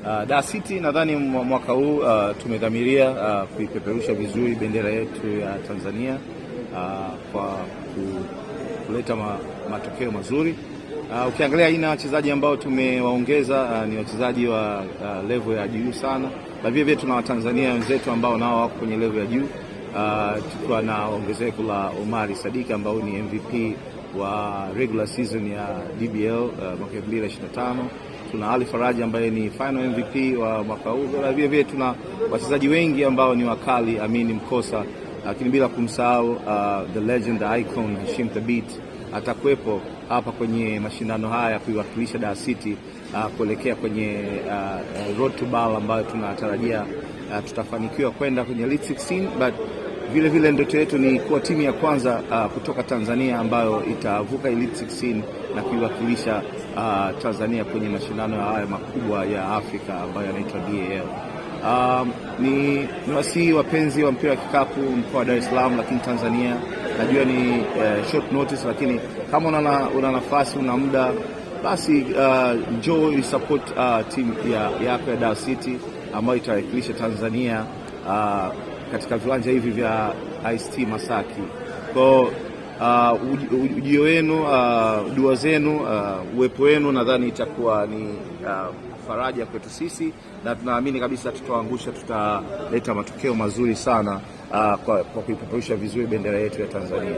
Dar City nadhani mwaka huu tumedhamiria kuipeperusha vizuri bendera yetu ya Tanzania kwa kuleta matokeo mazuri. Ukiangalia aina ya wachezaji ambao tumewaongeza ni wachezaji wa level ya juu sana, na vile tuna Watanzania wenzetu ambao nao wako kwenye level ya juu. Tukiwa na ongezeko la Omari Sadiki ambao ni MVP wa regular season ya DBL mwaka 2025. Tuna Ali Faraji ambaye ni final MVP wa mwaka huu. Vile tuna wachezaji wengi ambao ni wakali, Amini Mkosa, lakini bila kumsahau the legend, the icon Hashim Thabit atakuwepo hapa kwenye mashindano haya kuiwakilisha Dar City kuelekea kwenye road to ball ambayo tunatarajia tutafanikiwa kwenda kwenye Elite 16, but vile ndoto yetu ni kuwa timu ya kwanza kutoka Tanzania ambayo itavuka Elite 16 na kuiwakilisha Tanzania kwenye mashindano haya makubwa ya Afrika ambayo yanaitwa BAL. Ni wasihi wapenzi wa mpira wa kikapu mkoa wa Dar es Salaam, lakini Tanzania najua ni short notice, lakini kama una nafasi, una muda, basi njoo support team yako ya Dar City ambayo itawakilisha Tanzania katika viwanja hivi vya IST Masaki. Kwa ujio wenu, dua zenu, uwepo wenu nadhani itakuwa ni faraja kwetu sisi, na tunaamini kabisa tutaangusha, tutaleta matokeo mazuri sana kwa kuipeperusha vizuri bendera yetu ya Tanzania.